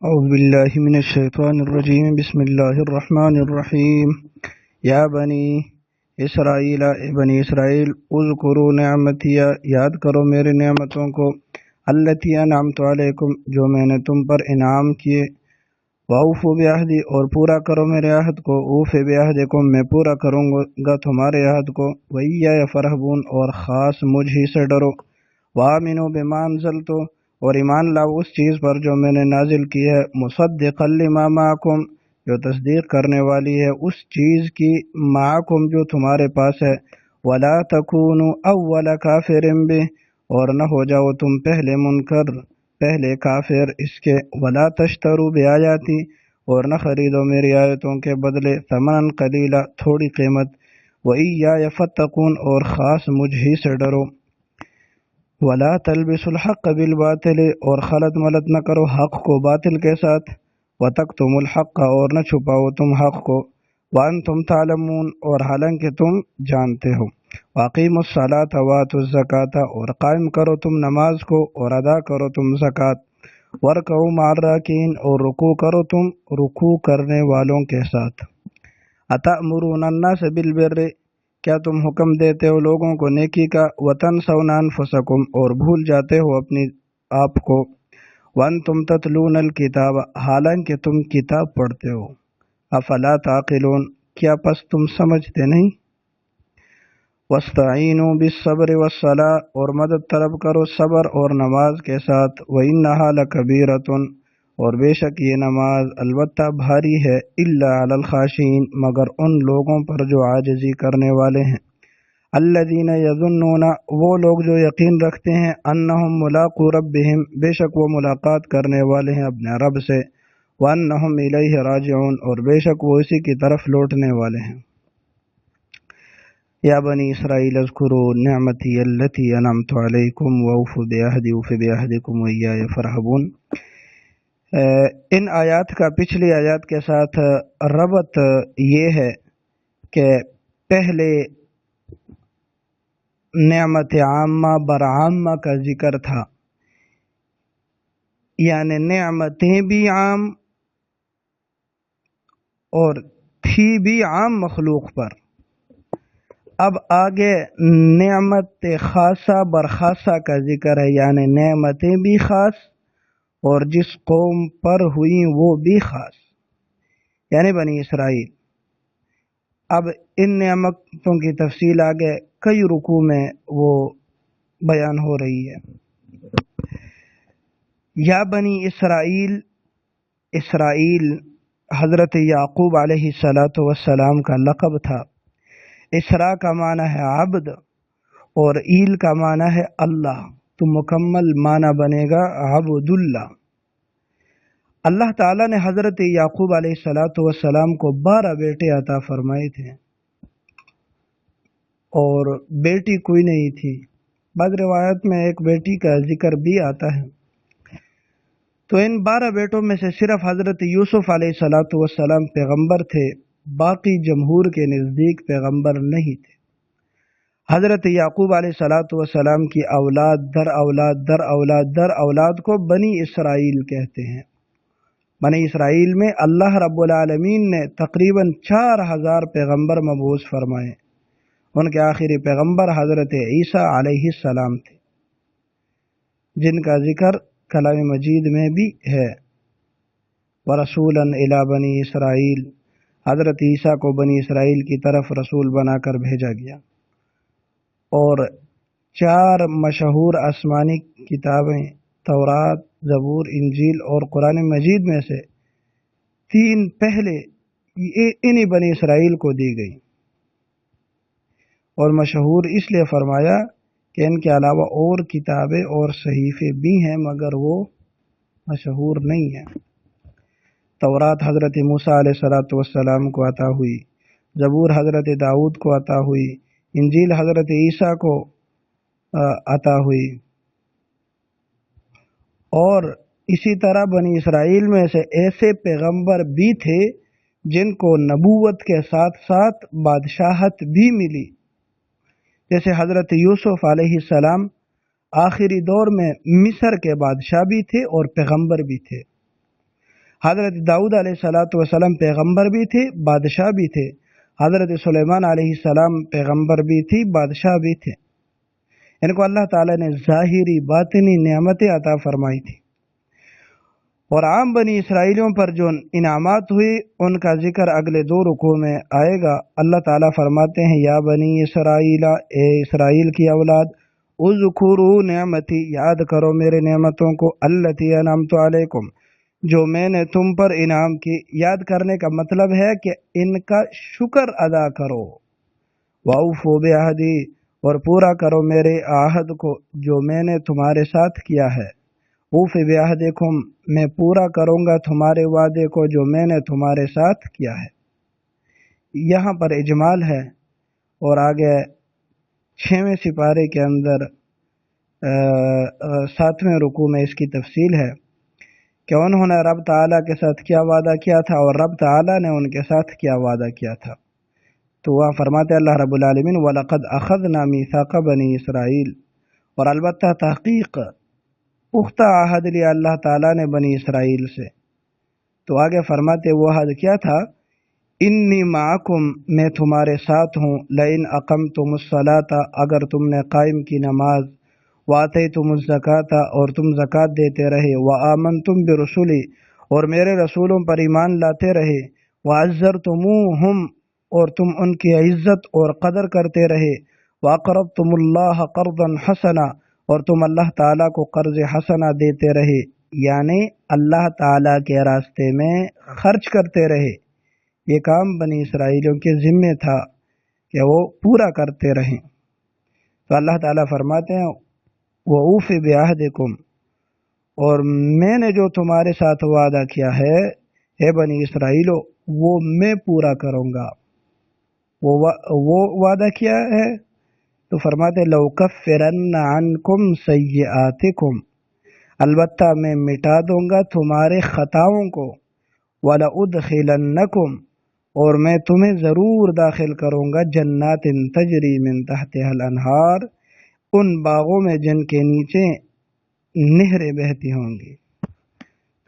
أعوذ بالله من الشيطان الرجيم بسم الله الرحمن الرحيم یا بنی اسرائیل اے بنی اسرائیل اذکروا نعمتی یاد کرو میری نعمتوں کو التی انعمت علیکم جو میں نے تم پر انعام کیے واوفوا بعہدی اور پورا کرو میرے عہد کو اوف بعہدکم میں پورا کروں گا تمہارے عہد کو وإیایا فرحبون اور خاص مجھ ہی سے ڈرو وآمنوا بما انزلت اور ایمان لاؤ اس چیز پر جو میں نے نازل کی ہے مصدقا لما معکم جو تصدیق کرنے والی ہے اس چیز کی معکم جو تمہارے پاس ہے ولا تکونوا اول کافر بہ اور نہ ہو جاؤ تم پہلے منکر پہلے کافر اس کے ولا تشتروا بآیاتی اور نہ خریدو میری آیتوں کے بدلے ثمنا قلیلا تھوڑی قیمت وإیایا فاتقون اور خاص مجھ ہی سے ڈرو ولا تلبسوا الحق بالباطل اور خلط ملط نہ کرو حق کو باطل کے ساتھ وتکتموا الحق اور نہ چھپاؤ تم حق کو وانتم تعلمون اور حالانکہ تم جانتے ہو واقیموا الصلاۃ وآتوا الزکاۃ اور قائم کرو تم نماز کو اور ادا کرو تم زکوٰۃ وارکعوا مع الراکعین اور رکوع کرو تم رکوع کرنے والوں کے ساتھ اتأمرون الناس بالبر کیا تم حکم دیتے ہو لوگوں کو نیکی کا وتنسون انفسکم اور بھول جاتے ہو اپنی آپ کو وانتم تتلون الکتاب حالانکہ تم کتاب پڑھتے ہو افلا تعقلون کیا پس تم سمجھتے نہیں واستعینوا بالصبر والصلاۃ اور مدد طلب کرو صبر اور نماز کے ساتھ وانھا لکبیرۃ اور بے شک یہ نماز البتہ بھاری ہے الا علی الخاشعین مگر ان لوگوں پر جو عاجزی کرنے والے ہیں الذین یظنون وہ لوگ جو یقین رکھتے ہیں انہم ملاقو ربہم بے شک وہ ملاقات کرنے والے ہیں اپنے رب سے وانہم الیہ راجعون اور بے شک وہ اسی کی طرف لوٹنے والے ہیں یا بنی اسرائیل اذکروا نعمتی التی انعمت علیکم واوفوا بعہدی اوف بعہدکم وإیایا فرحبون ان آیات کا پچھلی آیات کے ساتھ ربط یہ ہے کہ پہلے نعمت عامہ برعامہ کا ذکر تھا، یعنی نعمتیں بھی عام اور تھی بھی عام مخلوق پر۔ اب آگے نعمت خاصہ برخاصہ کا ذکر ہے، یعنی نعمتیں بھی خاص اور جس قوم پر ہوئی وہ بھی خاص، یعنی بنی اسرائیل۔ اب ان نعمتوں کی تفصیل آگے کئی رکوع میں وہ بیان ہو رہی ہے۔ یا بنی اسرائیل، اسرائیل حضرت یعقوب علیہ السلام کا لقب تھا۔ اسرا کا معنی ہے عبد اور ایل کا معنی ہے اللہ، تو مکمل معنی بنے گا عبد اللہ۔ اللہ تعالیٰ نے حضرت یعقوب علیہ السلام کو 12 بیٹے عطا فرمائے تھے اور بیٹی کوئی نہیں تھی۔ بعض روایت میں ایک بیٹی کا ذکر بھی آتا ہے۔ تو ان 12 بیٹوں میں سے صرف حضرت یوسف علیہ السلام پیغمبر تھے، باقی جمہور کے نزدیک پیغمبر نہیں تھے۔ حضرت یعقوب علیہ السلام کی اولاد در اولاد در اولاد در اولاد کو بنی اسرائیل کہتے ہیں۔ بنی اسرائیل میں اللہ رب العالمین نے تقریباً 4000 پیغمبر مبعوث فرمائے۔ ان کے آخری پیغمبر حضرت عیسیٰ علیہ السلام تھے، جن کا ذکر کلام مجید میں بھی ہے۔ وَرَسُولًا إِلَىٰ بَنِي اسرائیل، حضرت عیسیٰ کو بنی اسرائیل کی طرف رسول بنا کر بھیجا گیا، اور 4 مشہور آسمانی کتابیں تورات، زبور، انجیل اور قرآن مجید میں سے 3 پہلے انہی بنی اسرائیل کو دی گئی، اور مشہور اس لیے فرمایا کہ ان کے علاوہ اور کتابیں اور صحیفے بھی ہیں مگر وہ مشہور نہیں ہیں۔ تورات حضرت موسیٰ علیہ السلام کو عطا ہوئی، زبور حضرت داؤد کو عطا ہوئی، انجیل حضرت عیسیٰ کو عطا ہوئی، اور اسی طرح بنی اسرائیل میں سے ایسے پیغمبر بھی تھے جن کو نبوت کے ساتھ ساتھ بادشاہت بھی ملی، جیسے حضرت یوسف علیہ السلام آخری دور میں مصر کے بادشاہ بھی تھے اور پیغمبر بھی تھے۔ حضرت داؤد علیہ السلام پیغمبر بھی تھے، بادشاہ بھی تھے، حضرت سلیمان علیہ السلام پیغمبر بھی تھی، بادشاہ بھی تھے۔ ان کو اللہ تعالیٰ نے ظاہری باطنی نعمتیں عطا فرمائی تھی، اور عام بنی اسرائیلیوں پر جو انعامات ہوئی ان کا ذکر اگلے 2 رکوع میں آئے گا۔ اللہ تعالیٰ فرماتے ہیں یا بنی اسرائیل، اے اسرائیل کی اولاد، اذکروا نعمتی، یاد کرو میرے نعمتوں کو، التی انعمت علیکم، جو میں نے تم پر انعام کی۔ یاد کرنے کا مطلب ہے کہ ان کا شکر ادا کرو۔ وَأَوْفُوا بِعَہْدِی، اور پورا کرو میرے عہد کو جو میں نے تمہارے ساتھ کیا ہے۔ اوفِ بعہدکم، میں پورا کروں گا تمہارے وعدے کو جو میں نے تمہارے ساتھ کیا ہے۔ یہاں پر اجمال ہے، اور آگے 6ویں سپارے کے اندر 7ویں رکوع میں اس کی تفصیل ہے کہ انہوں نے رب تعالیٰ کے ساتھ کیا وعدہ کیا تھا اور رب تعالیٰ نے ان کے ساتھ کیا وعدہ کیا تھا۔ تو وہاں فرماتے اللہ رب العالمین وَلَقَدْ أَخَذْنَا مِيثَاقَ بَنِي اسرائیل، اور البتہ تحقیق پختہ عہد لیا اللہ تعالیٰ نے بنی اسرائیل سے۔ تو آگے فرماتے وہ عہد کیا تھا، انی معکم، میں تمہارے ساتھ ہوں، لئن اقمتم الصلاۃ، اگر تم نے قائم کی نماز، وآتیتم الزکاۃ، اور تم زکوٰۃ دیتے رہے، وآمنتم برسلی، اور میرے رسولوں پر ایمان لاتے رہے، وعزرتموہم، اور تم ان کی عزت اور قدر کرتے رہے، وَأَقْرَضْتُمُ اللَّهَ قَرْضًا حَسَنًا، اور تم اللہ تعالیٰ کو قرض حسنہ دیتے رہے، یعنی اللہ تعالیٰ کے راستے میں خرچ کرتے رہے۔ یہ کام بنی اسرائیلیوں کے ذمے تھا کہ وہ پورا کرتے رہیں۔ تو اللہ تعالیٰ فرماتے ہیں وَأُوفِ بِعَہْدِکُمْ، اور میں نے جو تمہارے ساتھ وعدہ کیا ہے اے بنی اسرائیلو، وہ میں پورا کروں گا۔ وہ وعدہ کیا ہے، تو فرماتے لَأُكَفِّرَنَّ عَنْكُمْ سَيِّئَاتِكُمْ، البتہ میں مٹا دوں گا تمہارے خطاؤں کو، وَلَأُدْخِلَنَّكُمْ، اور میں تمہیں ضرور داخل کروں گا جنات تجری من تحتها الانہار، ان باغوں میں جن کے نیچے نہریں بہتی ہوں گی۔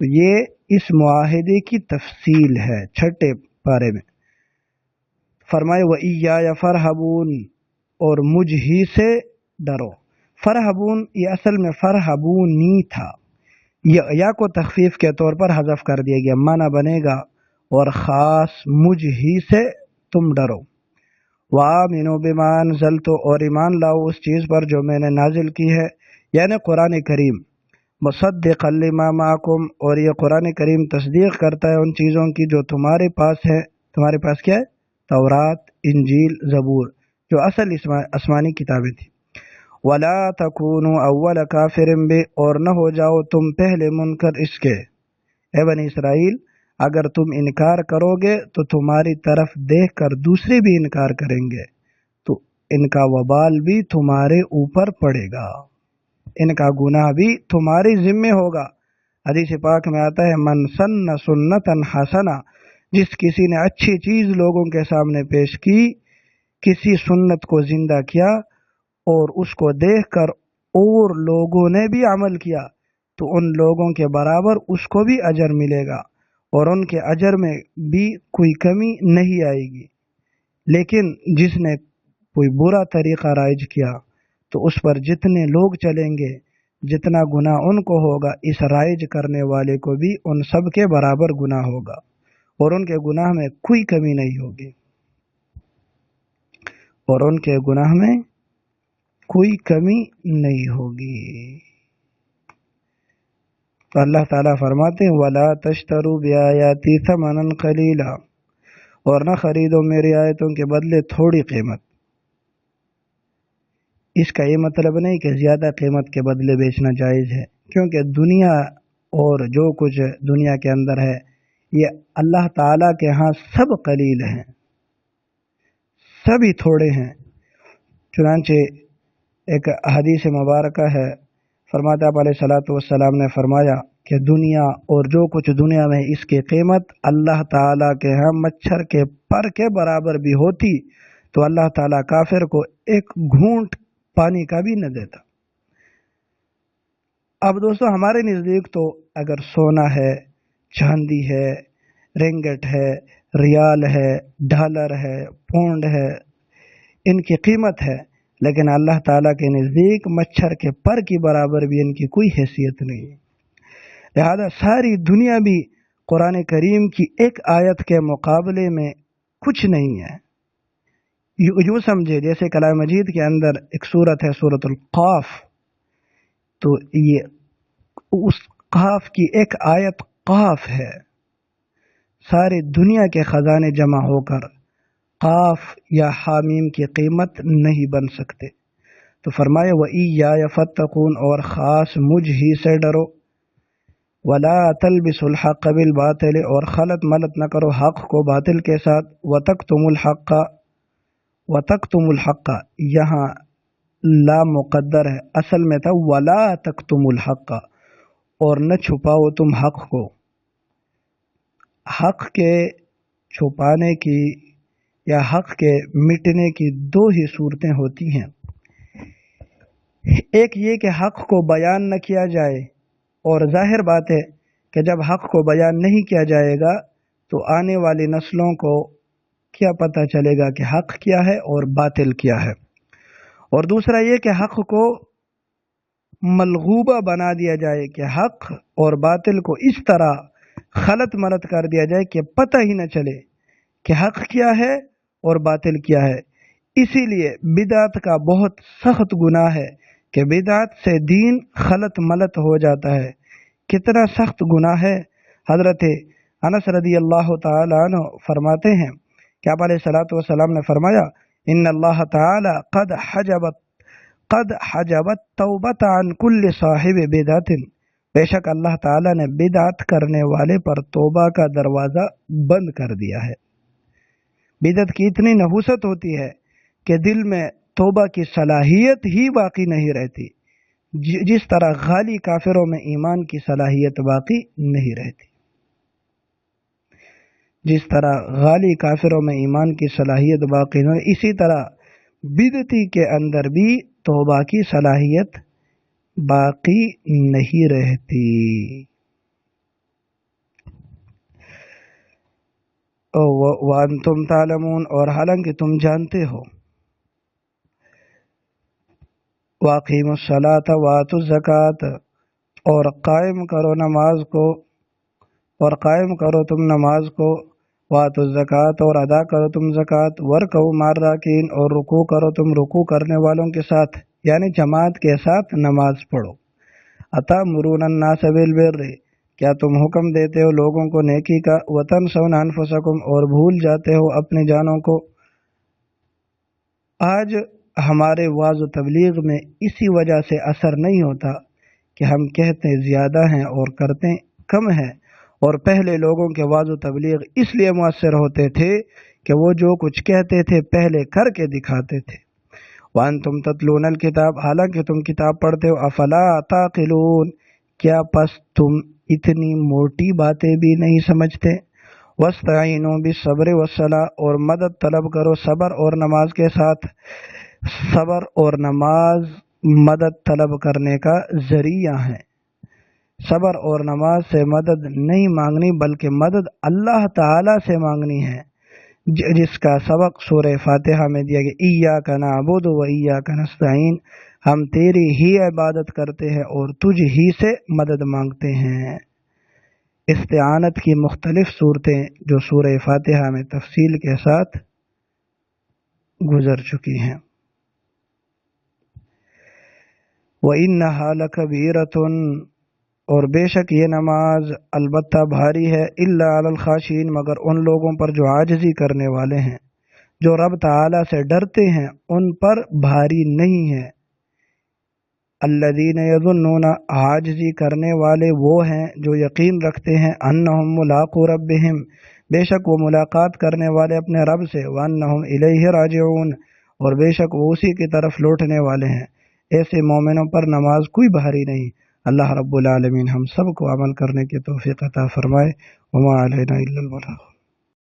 تو یہ اس معاہدے کی تفصیل ہے 6 پارے میں۔ فرمائے وَإِيَّايَ فَارْهَبُونِ، اور مجھ ہی سے ڈرو۔ فرحبون یہ اصل میں فرحبونی تھا، یا کو تخفیف کے طور پر حذف کر دیا گیا، معنی بنے گا اور خاص مجھ ہی سے تم ڈرو۔ وَآمِنُوا بِمَا أَنزَلْتُ، اور ایمان لاؤ اس چیز پر جو میں نے نازل کی ہے، یعنی قرآن کریم، مصدقا لما معکم، اور یہ قرآن کریم تصدیق کرتا ہے ان چیزوں کی جو تمہارے پاس ہے۔ تمہارے پاس کیا ہے؟ تورات، انجیل، زبور، جو اصل آسمانی کتابیں تھیں۔ وَلَا تَكُونُوا أَوَّلَ كَافِرٍ بِهِ، اور نہ ہو جاؤ تم پہلے منکر اس کے۔ اے بنی اسرائیل، اگر تم انکار کرو گے تو تمہاری طرف دیکھ کر دوسرے بھی انکار کریں گے، تو ان کا وبال بھی تمہارے اوپر پڑے گا، ان کا گناہ بھی تمہارے ذمے ہوگا۔ حدیث پاک میں آتا ہے من سن سنتا حسنہ، جس کسی نے اچھی چیز لوگوں کے سامنے پیش کی، کسی سنت کو زندہ کیا اور اس کو دیکھ کر اور لوگوں نے بھی عمل کیا، تو ان لوگوں کے برابر اس کو بھی اجر ملے گا، اور ان کے اجر میں بھی کوئی کمی نہیں آئے گی۔ لیکن جس نے کوئی برا طریقہ رائج کیا تو اس پر جتنے لوگ چلیں گے، جتنا گناہ ان کو ہوگا، اس رائج کرنے والے کو بھی ان سب کے برابر گناہ ہوگا، اور ان کے گناہ میں کوئی کمی نہیں ہوگی، اور ان کے گناہ میں کوئی کمی نہیں ہوگی۔ تو اللہ تعالیٰ فرماتے ہیں وَلَا تَشْتَرُوا بِآيَاتِي ثَمَنًا قَلِيلًا، اور نہ خریدو میری آیتوں کے بدلے تھوڑی قیمت۔ اس کا یہ مطلب نہیں کہ زیادہ قیمت کے بدلے بیچنا جائز ہے، کیونکہ دنیا اور جو کچھ دنیا کے اندر ہے یہ اللہ تعالیٰ کے ہاں سب قلیل ہیں، سبھی تھوڑے ہیں۔ چنانچہ ایک حدیث مبارکہ ہے، فرماتا آپ علیہ والسلام نے فرمایا کہ دنیا اور جو کچھ دنیا میں اس کی قیمت اللہ تعالیٰ کے ہاں مچھر کے پر کے برابر بھی ہوتی تو اللہ تعالیٰ کافر کو ایک گھونٹ پانی کا بھی نہ دیتا۔ اب دوستو ہمارے نزدیک تو اگر سونا ہے، چاندی ہے، رنگٹ ہے، ریال ہے، ڈالر ہے، پونڈ ہے، ان کی قیمت ہے، لیکن اللہ تعالیٰ کے نزدیک مچھر کے پر کی برابر بھی ان کی کوئی حیثیت نہیں ہے۔ لہذا ساری دنیا بھی قرآن کریم کی ایک آیت کے مقابلے میں کچھ نہیں ہے۔ یوں سمجھے جیسے کلام مجید کے اندر ایک سورت ہے سورۃ القاف، تو یہ اس قاف کی ایک آیت قاف ہے، ساری دنیا کے خزانے جمع ہو کر قاف یا حامیم کی قیمت نہیں بن سکتے۔ تو فرمایا وَإِيَّايَ فَاتَّقُونَ، اور خاص مجھ ہی سے ڈرو، وَلَا تَلْبِسُوا الْحَقَّ بِالْبَاطِلِ، اور خلط ملط نہ کرو حق کو باطل کے ساتھ، وَتَكْتُمُوا الْحَقَّ، وَتَكْتُمُوا الْحَقَّ یہاں لا مقدر ہے، اصل میں تھا وَلَا تَكْتُمُوا الْحَقَّ، اور نہ چھپاؤ تم حق کو۔ حق کے چھپانے کی یا حق کے مٹنے کی دو ہی صورتیں ہوتی ہیں، ایک یہ کہ حق کو بیان نہ کیا جائے، اور ظاہر بات ہے کہ جب حق کو بیان نہیں کیا جائے گا تو آنے والی نسلوں کو کیا پتہ چلے گا کہ حق کیا ہے اور باطل کیا ہے۔ اور دوسرا یہ کہ حق کو ملغوبہ بنا دیا جائے، کہ حق اور باطل کو اس طرح خلط ملط کر دیا جائے کہ پتہ ہی نہ چلے کہ حق کیا ہے اور باطل کیا ہے۔ اسی لیے بدعت کا بہت سخت گناہ ہے کہ بدعت سے دین خلط ملط ہو جاتا ہے۔ کتنا سخت گناہ ہے! حضرت انس رضی اللہ تعالی عنہ فرماتے ہیں کہ آپ علیہ الصلوۃ والسلام نے فرمایا ان اللہ تعالی قد حجبت توبۃ عن کل صاحب بدعت، بے شک اللہ تعالی نے بدعت کرنے والے پر توبہ کا دروازہ بند کر دیا ہے۔ بدعت کی اتنی نحوست ہوتی ہے کہ دل میں توبہ کی صلاحیت ہی باقی نہیں رہتی، جس طرح غالی کافروں میں ایمان کی صلاحیت باقی نہیں رہتی، جس طرح غالی کافروں میں ایمان کی صلاحیت باقی نہیں، اسی طرح بدعتی کے اندر بھی توبہ کی صلاحیت باقی نہیں رہتی۔ وَأَنْتُمْ تَعْلَمُونَ، اور حالانکہ تم جانتے ہو، وَأَقِیمُوا الصَّلَاةَ وَآتُوا الزَّکَاةَ، اور قائم کرو نماز کو، اور قائم کرو تم نماز کو، وَآتُوا الزَّکَاةَ، اور ادا کرو تم زکوٰۃ، وَارْکَعُوا مَعَ الرَّاکعِینَ، اور رکوع کرو تم رکوع کرنے والوں کے ساتھ، یعنی جماعت کے ساتھ نماز پڑھو۔ أَتَأْمُرُونَ النَّاسَ بِالْبِرِّ، کیا تم حکم دیتے ہو لوگوں کو نیکی کا، وَتَنْسَوْنَ أَنفُسَکُمْ، اور بھول جاتے ہو اپنی جانوں کو۔ آج ہمارے وعظ و تبلیغ میں اسی وجہ سے اثر نہیں ہوتا کہ ہم کہتے زیادہ ہیں اور کرتے کم ہیں، اور پہلے لوگوں کے وعظ و تبلیغ اس لیے مؤثر ہوتے تھے کہ وہ جو کچھ کہتے تھے پہلے کر کے دکھاتے تھے۔ وَأَنْتُمْ تَتْلُونَ الْكِتَابَ، حالانکہ تم کتاب پڑھتے ہو، أَفَلَا تَعْقِلُونَ، کیا پس تم اتنی موٹی باتیں بھی نہیں سمجھتے؟ وَاسْتَعِینُوا بِالصَّبْرِ وَالصَّلَاةِ، اور مدد طلب کرو صبر اور نماز کے ساتھ۔ صبر اور نماز مدد طلب کرنے کا ذریعہ ہیں۔ صبر اور نماز سے مدد نہیں مانگنی بلکہ مدد اللہ تعالی سے مانگنی ہے، جس کا سبق سورہ فاتحہ میں دیا گیا، ایاک نعبد و ایاک نستعین، ہم تیری ہی عبادت کرتے ہیں اور تجھ ہی سے مدد مانگتے ہیں۔ استعانت کی مختلف صورتیں جو سورہ فاتحہ میں تفصیل کے ساتھ گزر چکی ہیں۔ وَإِنَّهَا لَكَبِیرَةٌ، اور بے شک یہ نماز البتہ بھاری ہے، الا علی الخاشعین، مگر ان لوگوں پر جو عاجزی کرنے والے ہیں، جو رب تعالی سے ڈرتے ہیں ان پر بھاری نہیں ہے۔ الذین یظنون، عاجزی کرنے والے وہ ہیں جو یقین رکھتے ہیں، انہم ملاقو ربہم، بے شک وہ ملاقات کرنے والے اپنے رب سے، وانہم الیہ راجعون، اور بے شک وہ اسی کی طرف لوٹنے والے ہیں۔ ایسے مومنوں پر نماز کوئی بھاری نہیں۔ اللہ رب العالمین ہم سب کو عمل کرنے کی توفیق عطا فرمائے۔ وما علینا الا البلاغ۔